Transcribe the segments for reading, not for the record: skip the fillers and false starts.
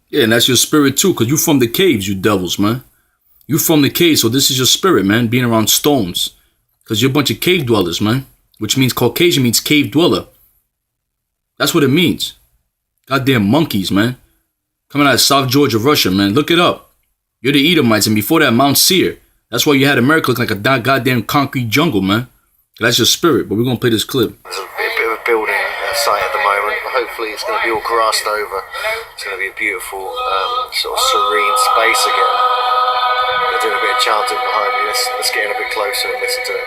Yeah, and that's your spirit too, because you from the caves, you devils, man. You from the caves, so this is your spirit, man, being around stones. Because you're a bunch of cave dwellers, man. Which means Caucasian means cave dweller. That's what it means. Goddamn monkeys, man. Coming out of South Georgia, Russia, man. Look it up. You're the Edomites, and before that, Mount Seir. That's why you had America look like a goddamn concrete jungle, man. That's your spirit, but we're going to play this clip. There's a bit of a building site at the moment. Hopefully it's going to be all grassed over. It's going to be a beautiful, sort of serene space again. They're doing a bit of chanting behind me. Let's get in a bit closer and listen to it.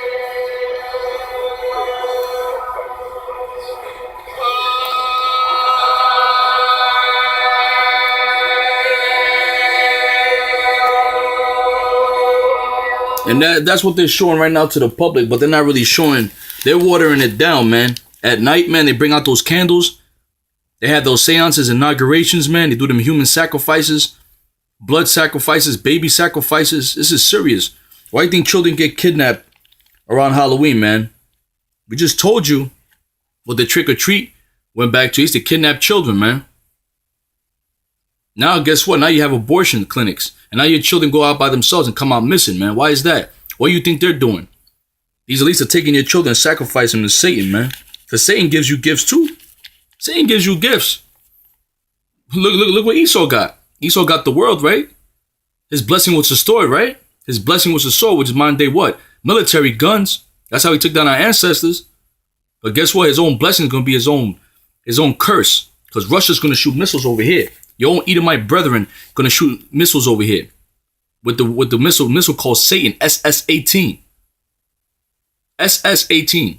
And that's what they're showing right now to the public, but they're not really showing. They're watering it down, man. At night, man, they bring out those candles. They have those seances, inaugurations, man. They do them human sacrifices, blood sacrifices, baby sacrifices. This is serious. Why do you think children get kidnapped around Halloween, man? We just told you what the trick or treat went back to. He used to kidnap children, man. Now, guess what? Now you have abortion clinics. And now your children go out by themselves and come out missing, man. Why is that? What do you think they're doing? These elites are taking your children and sacrificing them to Satan, man. Because Satan gives you gifts too. Satan gives you gifts. Look what Esau got. Esau got the world, right? His blessing was the sword, right? His blessing was the sword, which is modern day what? Military guns. That's how he took down our ancestors. But guess what? His own blessing is going to be his own curse. Because Russia's going to shoot missiles over here. Your own Edomite brethren going to shoot missiles over here. With the missile called Satan, SS-18. SS-18.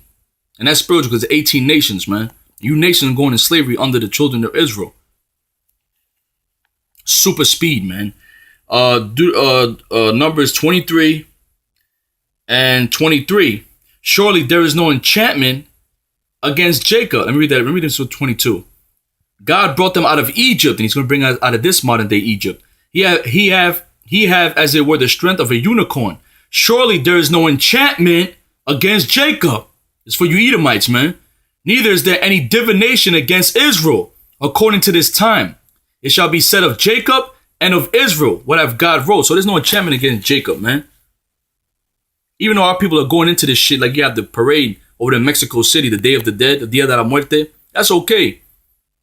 And that's spiritual because 18 nations, man. You nations are going in slavery under the children of Israel. Super speed, man. Numbers 23 and 23. Surely there is no enchantment against Jacob. Let me read that. Let me read this to 22. God brought them out of Egypt, and he's going to bring us out of this modern day Egypt. He have, as it were, the strength of a unicorn. Surely there is no enchantment against Jacob. It's for you Edomites, man. Neither is there any divination against Israel, according to this time. It shall be said of Jacob and of Israel, what have God wrote. So there's no enchantment against Jacob, man. Even though our people are going into this shit, like you have the parade over in Mexico City, the Day of the Dead, the Dia de la Muerte, that's okay.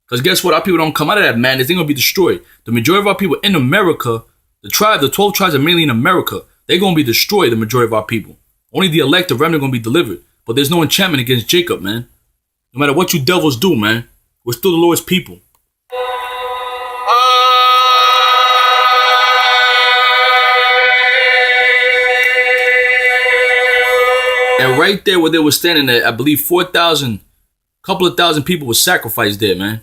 Because guess what? Our people don't come out of that madness. They're going to be destroyed. The majority of our people in America, the 12 tribes are mainly in America. They're going to be destroyed, the majority of our people. Only the elect, the remnant, are going to be delivered. But there's no enchantment against Jacob, man. No matter what you devils do, man, we're still the Lord's people. And right there where they were standing at, I believe 4,000, couple of thousand people were sacrificed there, man.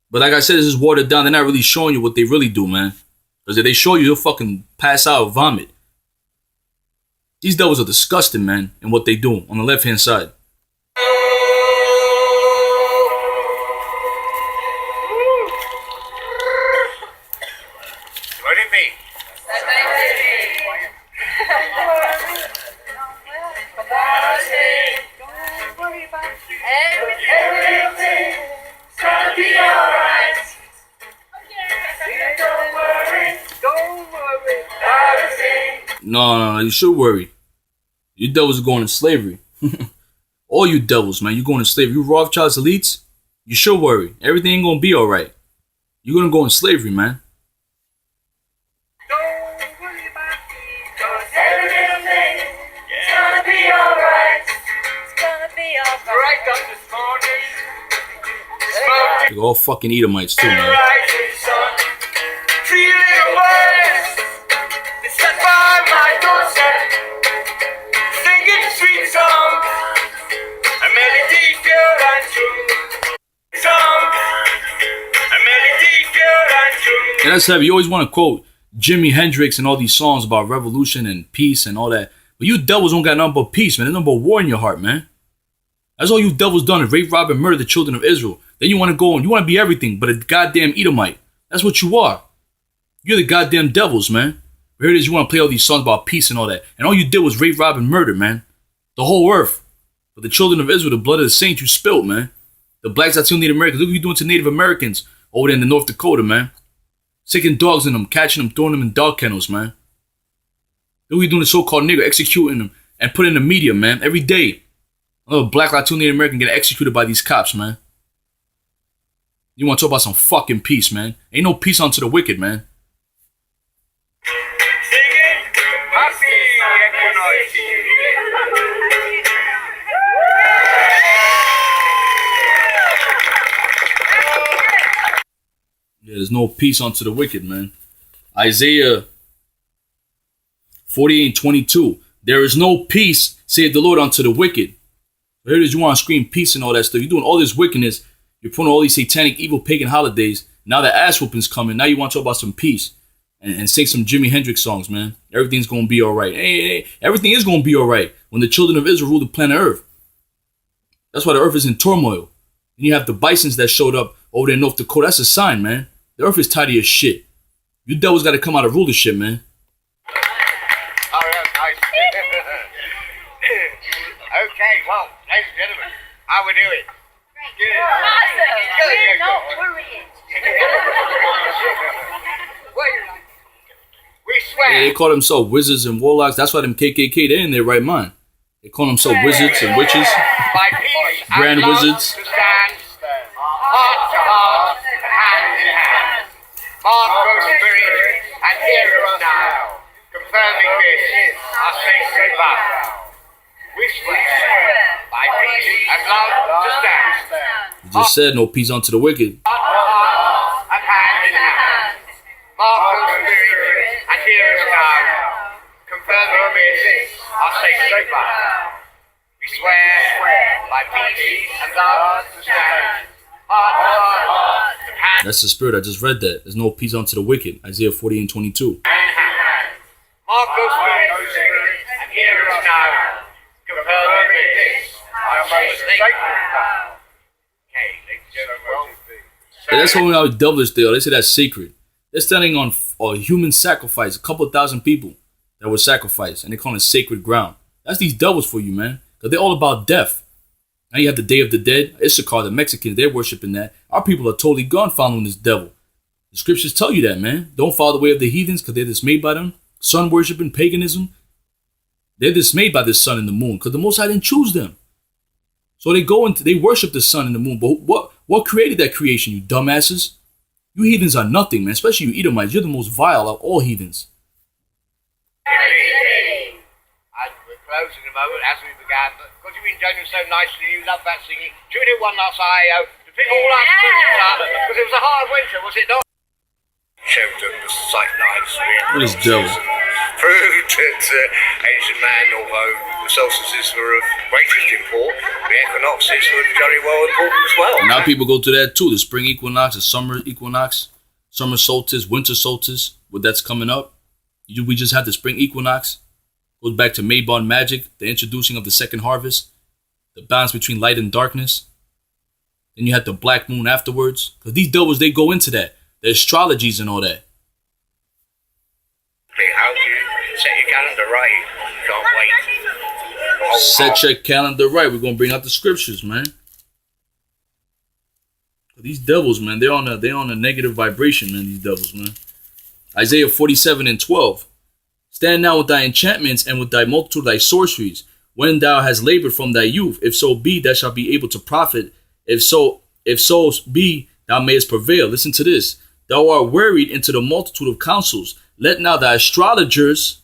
But like I said, this is watered down. They're not really showing you what they really do, man. Because if they show you, you'll fucking pass out, vomit. These devils are disgusting, man, in what they do on the left-hand side. No, you should worry. You devils are going to slavery. All you devils, man, you're going to slavery. You Rothschild's elites, you should worry. Everything ain't going to be all right. You're going to go in slavery, man. Don't worry about me, 'cause every little thing is gonna be all right. It's gonna be all right. Right up this morning. They're all fucking Edomites too, man. Three little boys, they sat by my doorstep, singing sweet songs, a melody pure and true. A melody pure and true. And that's heavy. You always want to quote Jimi Hendrix and all these songs about revolution and peace and all that. But you devils don't got nothing but peace, man. There's nothing but war in your heart, man. That's all you devils done is rape, rob, and murder the children of Israel. Then you want to go and you want to be everything but a goddamn Edomite. That's what you are. You're the goddamn devils, man. Here it is, you want to play all these songs about peace and all that. And all you did was rape, rob, and murder, man. The whole earth. But the children of Israel, the blood of the saints you spilled, man. The blacks, Latino Native Americans. Look what you're doing to Native Americans over there in the North Dakota, man. Sticking dogs in them, catching them, throwing them in dog kennels, man. Then we doing the so-called nigger, executing them and putting in the media, man, every day. A little black Latino Native American getting executed by these cops, man. You want to talk about some fucking peace, man? Ain't no peace unto the wicked, man. Yeah, there's no peace unto the wicked, man. Isaiah 48:22. There is no peace, saith the Lord, unto the wicked. Here it is, you want to scream peace and all that stuff. You're doing all this wickedness. You're putting all these satanic, evil, pagan holidays. Now the ass whooping's coming. Now you want to talk about some peace and sing some Jimi Hendrix songs, man. Everything's going to be all right. Hey, everything is going to be all right when the children of Israel rule the planet Earth. That's why the earth is in turmoil. And you have the bisons that showed up over there in North Dakota. That's a sign, man. The earth is tidy as shit. You devils got to come out of rulership, man. Oh, yeah, nice. Okay, well, ladies and gentlemen, how we doing? Good. We're not worried. We swear. Yeah, they call themselves wizards and warlocks. That's why them KKK, they're in their right mind. They call themselves wizards and witches. By peace Grand and love wizards. to stand, heart to heart, hand in hand. Mark your spirit and hear us now, confirming this, our sacred vow. We swear, by peace and love to stand. You just said no peace unto the wicked. Heart to heart and hand in hand. Mark your spirit and hear us now, confirming this, our sacred vow. We swear, by peace and love to stand. Heart to heart and hand That's the spirit. I just read that. There's no peace unto the wicked. Isaiah 48:22. in hand. Mark your spirit and hear us now, confirming this, our sacred vow. Okay, ladies and gentlemen. Yeah, that's what our devilish deal. They say that's sacred. They're standing on a human sacrifice. A couple 1,000 people that were sacrificed. And they call it sacred ground. That's these devils for you, man. Because they're all about death. Now you have the Day of the Dead. Issachar, the Mexicans, they're worshiping that. Our people are totally gone following this devil. The scriptures tell you that, man. Don't follow the way of the heathens because they're dismayed by them. Sun worshiping, paganism. They're dismayed by the sun and the moon because the Most High didn't choose them. So they worship the sun and the moon. But what created that creation, you dumbasses? You heathens are nothing, man. Especially you Edomites. You're the most vile of all heathens. As we're closing a moment, as we began, but because you've been doing so nicely, you love that singing. Should we do one last IO to pick all up? Because it was a hard winter, was it not? Showed them the sight knives. What is devil? Proved that ancient man, although the solstices were of greatest import, the equinoxes were very well important as well. Now people go to that too. The spring equinox, the summer equinox, summer solstice, winter solstice. What that's coming up. We just had the spring equinox. Goes back to Mabon magic, the introducing of the second harvest, the balance between light and darkness. Then you had the black moon afterwards. Because these devils, they go into that. The astrologies and all that. How do you set your calendar right? Can't wait. Set your calendar right. We're gonna bring out the scriptures, man. These devils, man, they're on a negative vibration, man. These devils, man. Isaiah 47:12. Stand now with thy enchantments and with thy multitude of thy sorceries, when thou hast labored from thy youth. If so be, thou shalt be able to profit. If so be, thou mayest prevail. Listen to this. Thou art wearied into the multitude of counsels. Let now the astrologers,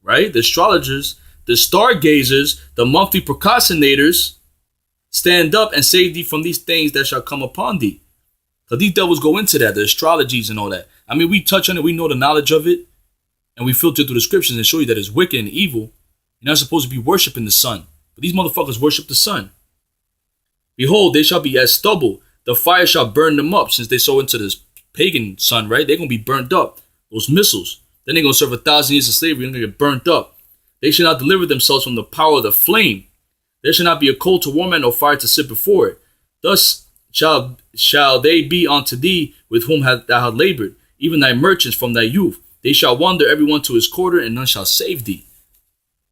right? The astrologers, the stargazers, the monthly procrastinators, stand up and save thee from these things that shall come upon thee. Because these devils go into that, the astrologies and all that. I mean, we touch on it, we know the knowledge of it, and we filter through the scriptures and show you that it's wicked and evil. You're not supposed to be worshiping the sun. But these motherfuckers worship the sun. Behold, they shall be as stubble. The fire shall burn them up, since they sow into this pagan sun, right? They're going to be burnt up. Those missiles. Then they're going to serve 1,000 years of slavery and they're going to get burnt up. They shall not deliver themselves from the power of the flame. There shall not be a coal to warm and no fire to sit before it. Thus shall they be unto thee with whom thou hast labored, even thy merchants from thy youth. They shall wander everyone to his quarter, and none shall save thee.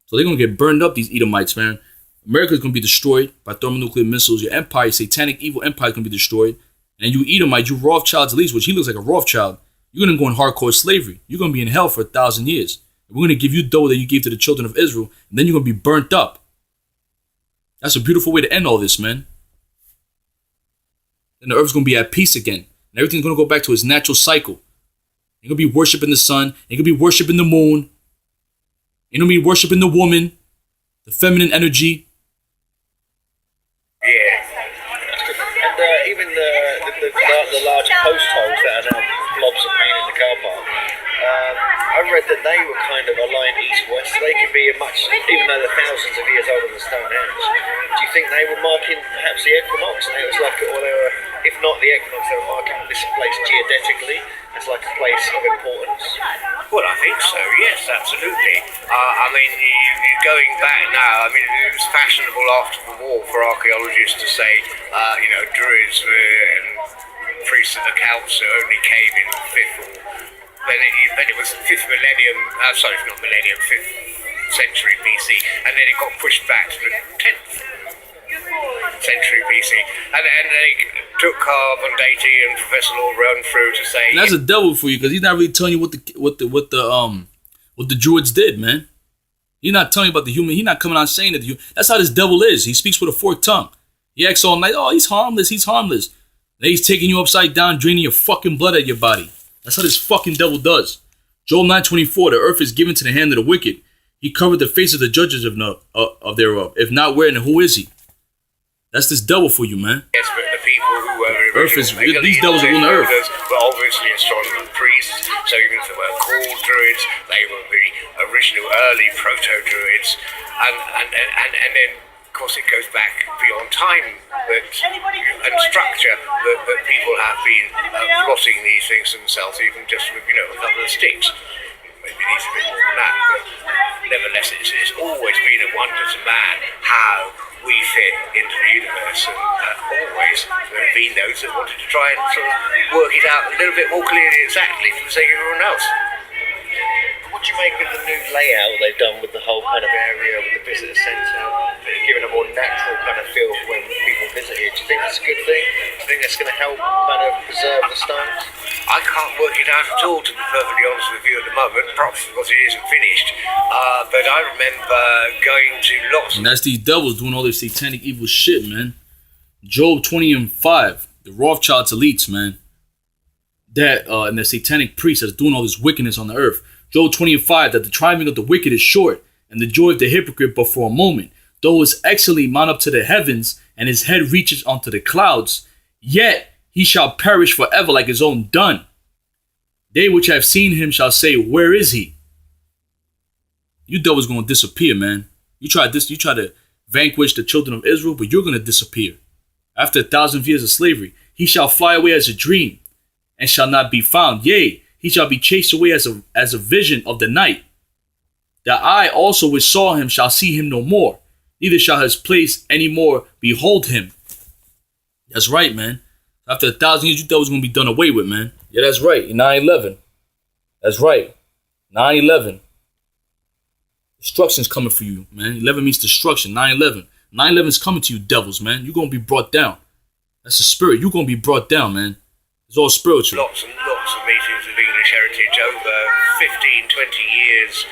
So they're going to get burned up, these Edomites, man. America's going to be destroyed by thermonuclear missiles. Your empire, satanic, evil empire is going to be destroyed. and you Edomite, you Rothschild's elites, which he looks like a Rothschild, you're going to go in hardcore slavery. You're going to be in hell for 1,000 years. We're going to give you dough that you gave to the children of Israel, and then you're going to be burnt up. That's a beautiful way to end all this, man. Then the earth's going to be at peace again, and everything's going to go back to its natural cycle. You're going to be worshiping the sun. You're going to be worshiping the moon. You're going to be worshiping the woman, the feminine energy. Yeah. And even the large post holes that are now blobs of green in the car park, I read that they were kind of aligned east-west. They could be even though they're thousands of years older than Stonehenge. Do you think they were marking perhaps the equinox? And it was like, or they were, if not the equinox, they were marking this place geodetically as like a place of importance. Well, I think so, yes, absolutely. I mean, you're going back now, I mean, it was fashionable after the war for archaeologists to say, Druids and priests of the Celts only came in the 5th or then it was 5th millennium, not millennium, 5th century BC, and then it got pushed back to the 10th century BC, and they took carbon dating and Professor Lord run through to say. And that's a devil for you, because he's not really telling you what the Druids did, man. He's not telling you about the human. He's not coming out saying that. That's how this devil is. He speaks with a forked tongue. He acts all night. Oh, he's harmless. He's harmless. Then he's taking you upside down, draining your fucking blood out of your body. That's how this fucking devil does. Joel 9:24, the earth is given to the hand of the wicked. He covered the face of the judges of thereof. If not, where and who is he? That's this devil for you, man. Yes, but the people who were Earth is, these devils are on the earth. were obviously astronomer priests, so even if they were called Druids, they were the original early proto-Druids. And then, of course, it goes back beyond time and structure that people have been plotting these things themselves, even just with, a couple of sticks. Maybe these a bit more than that, but nevertheless, it's always been a wonder to man how we fit into the universe, and always there have been those that wanted to try and sort of work it out a little bit more clearly exactly for the sake of everyone else. What do you make of the new layout they've done with the whole kind of area, with the visitor centre, giving a more natural kind of feel for when people visit here? Do you think that's a good thing? Do you think that's going to help kind of preserve the stones? I can't work it out at all, to be perfectly honest with you, at the moment, perhaps because it isn't finished. But I remember going to lots of... And that's these devils doing all this satanic evil shit, man. Job 20:5, the Rothschild's elites, man. That and the satanic priests that's doing all this wickedness on the earth. Job 20:5, that the triumphing of the wicked is short, and the joy of the hypocrite but for a moment. Though his excellently mount up to the heavens, and his head reaches unto the clouds, yet he shall perish forever like his own done. They which have seen him shall say, where is he? You devils gonna disappear, man. You try to vanquish the children of Israel, but you're gonna disappear. After 1,000 years of slavery, he shall fly away as a dream, and shall not be found. Yea, he shall be chased away as a vision of the night. The eye also which saw him shall see him no more, neither shall his place any more behold him. That's right, man. After 1,000 years, you thought it was going to be done away with, man. Yeah, that's right. 9/11. That's right. 9/11. Destruction's coming for you, man. 11 means destruction. 9/11. 9/11 is coming to you, devils, man. You're going to be brought down. That's the spirit. You're going to be brought down, man. It's all spiritual. Lots and lots of meetings of English heritage over 15, 20 years,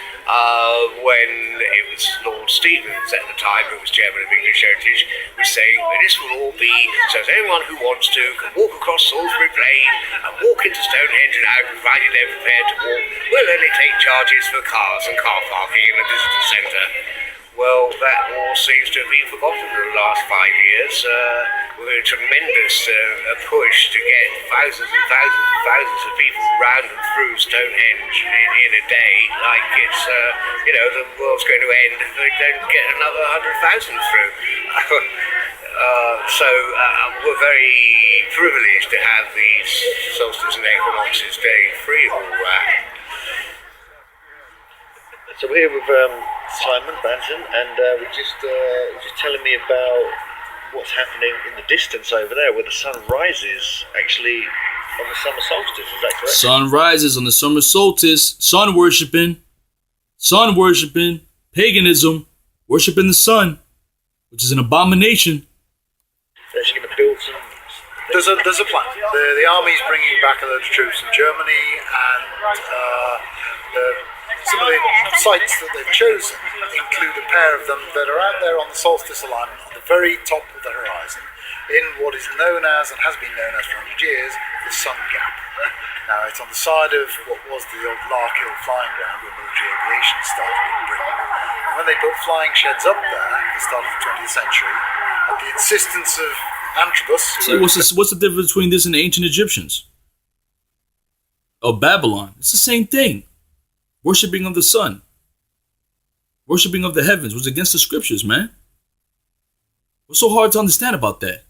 when it was Lord Stevens at the time, who was chairman of English Heritage, was saying that this will all be so that anyone who wants to can walk across Salisbury Plain and walk into Stonehenge and out, provided they're prepared to walk. We'll only take charges for cars and car parking in the visitor centre. Well, that all seems to have been forgotten in the last 5 years, with a tremendous push to get thousands and thousands and thousands of people round and through Stonehenge in a day, like it's, the world's going to end if they don't get another 100,000 through. So we're very privileged to have these solstices and equinoxes day free of all that. So we're here with Simon Banton, and we're just telling me about what's happening in the distance over there, where the sun rises actually on the summer solstice. Is that correct? Sun rises on the summer solstice. Sun worshiping, paganism, worshiping the sun, which is an abomination. They're actually going to build some. there's a plan. The army's bringing back a load of troops from Germany, and some of the sites that they've chosen include a pair of them that are out there on the solstice alignment on the very top of the horizon, in what is known as, and has been known as for 100 years, the Sun Gap. Now, it's on the side of what was the old Lark Hill flying ground where military aviation started in Britain. And when they put flying sheds up there at the start of the 20th century, at the insistence of Antrobus... See, what's the difference between this and the ancient Egyptians? Or Babylon? It's the same thing. Worshipping of the sun. Worshipping of the heavens was against the scriptures, man. What's so hard to understand about that?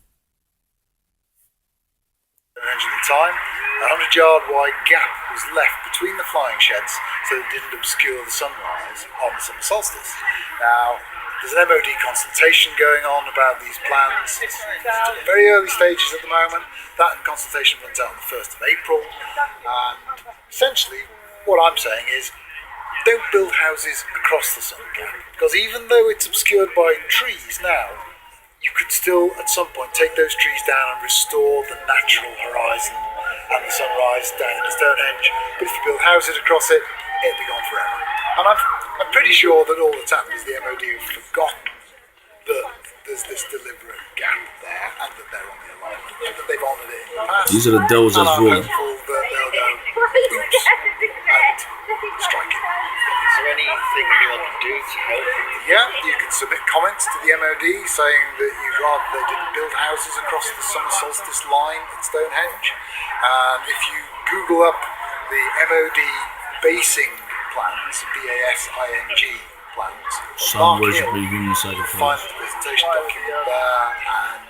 At the time, a 100-yard wide gap was left between the flying sheds so it didn't obscure the sunrise on the summer solstice. Now, there's an MOD consultation going on about these plans. It's at very early stages at the moment. That consultation runs out on the 1st of April. And essentially, what I'm saying is, don't build houses across the sun gap. Because even though it's obscured by trees now, you could still, at some point, take those trees down and restore the natural horizon and the sunrise down in the Stonehenge. But if you build houses across it, it'll be gone forever. And I'm pretty sure that all that's happened is the MOD have forgotten that there's this deliberate gap there and that they're on the alignment, that they've honoured it in the past. These are the devils that's ruling. And I'm hopeful that they'll go, oops, and strike it. Is there anything anyone can do to help? Yeah, you can submit comments to the MOD saying that you'd rather they didn't build houses across the summer solstice line at Stonehenge. And if you Google up the MOD basing plans, BASING plans, Sun worship a human you'll sacrifice. find the presentation document there, and